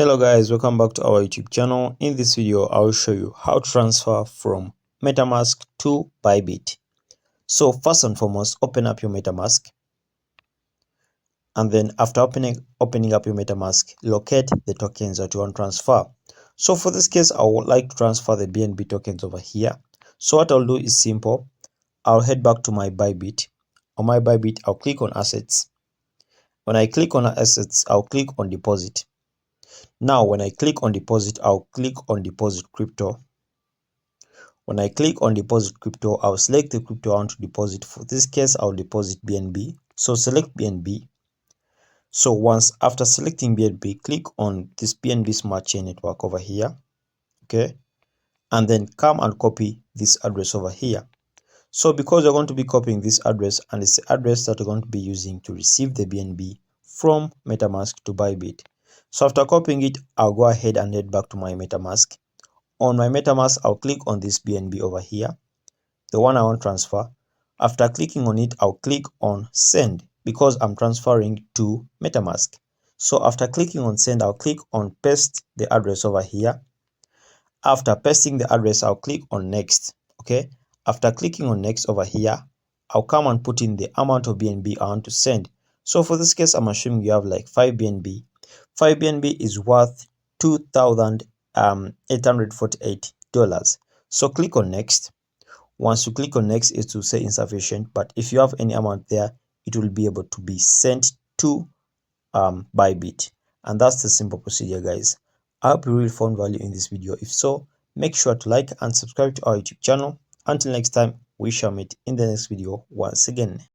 Hello guys, welcome back to our YouTube channel. In this video I will show you how to transfer from Metamask to Bybit. So first and foremost, open up your Metamask, and then after opening up your Metamask, locate the tokens that you want to transfer. So for this case, I would like to transfer the BNB tokens over here. So what I'll do is simple. I'll head back to my Bybit. On my Bybit, I'll click on assets. When I click on assets, I'll click on deposit. Now, when I click on deposit, I'll click on deposit crypto. When I click on deposit crypto, I'll select the crypto I want to deposit. For this case, I'll deposit BNB. So select BNB. So once after selecting BNB, click on this BNB Smart Chain Network over here. Okay. And then come and copy this address over here. So because you're going to be copying this address, and it's the address that you're going to be using to receive the BNB from Metamask to Bybit. So after copying it, I'll go ahead and head back to my Metamask. On my Metamask, I'll click on this BNB over here, the one I want to transfer. After clicking on it, I'll click on send because I'm transferring to Metamask. So after clicking on send, I'll click on paste the address over here. After pasting the address, I'll click on next. Okay. After clicking on next over here, I'll come and put in the amount of BNB I want to send. So for this case, I'm assuming you have like 5 BNB. 5 BNB is worth $2,848. So click on next. Once you click on next, it will say insufficient, but if you have any amount there, it will be able to be sent to Bybit. And that's the simple procedure, guys. I hope you really found value in this video. If so, make sure to like and subscribe to our YouTube channel. Until next time, we shall meet in the next video once again.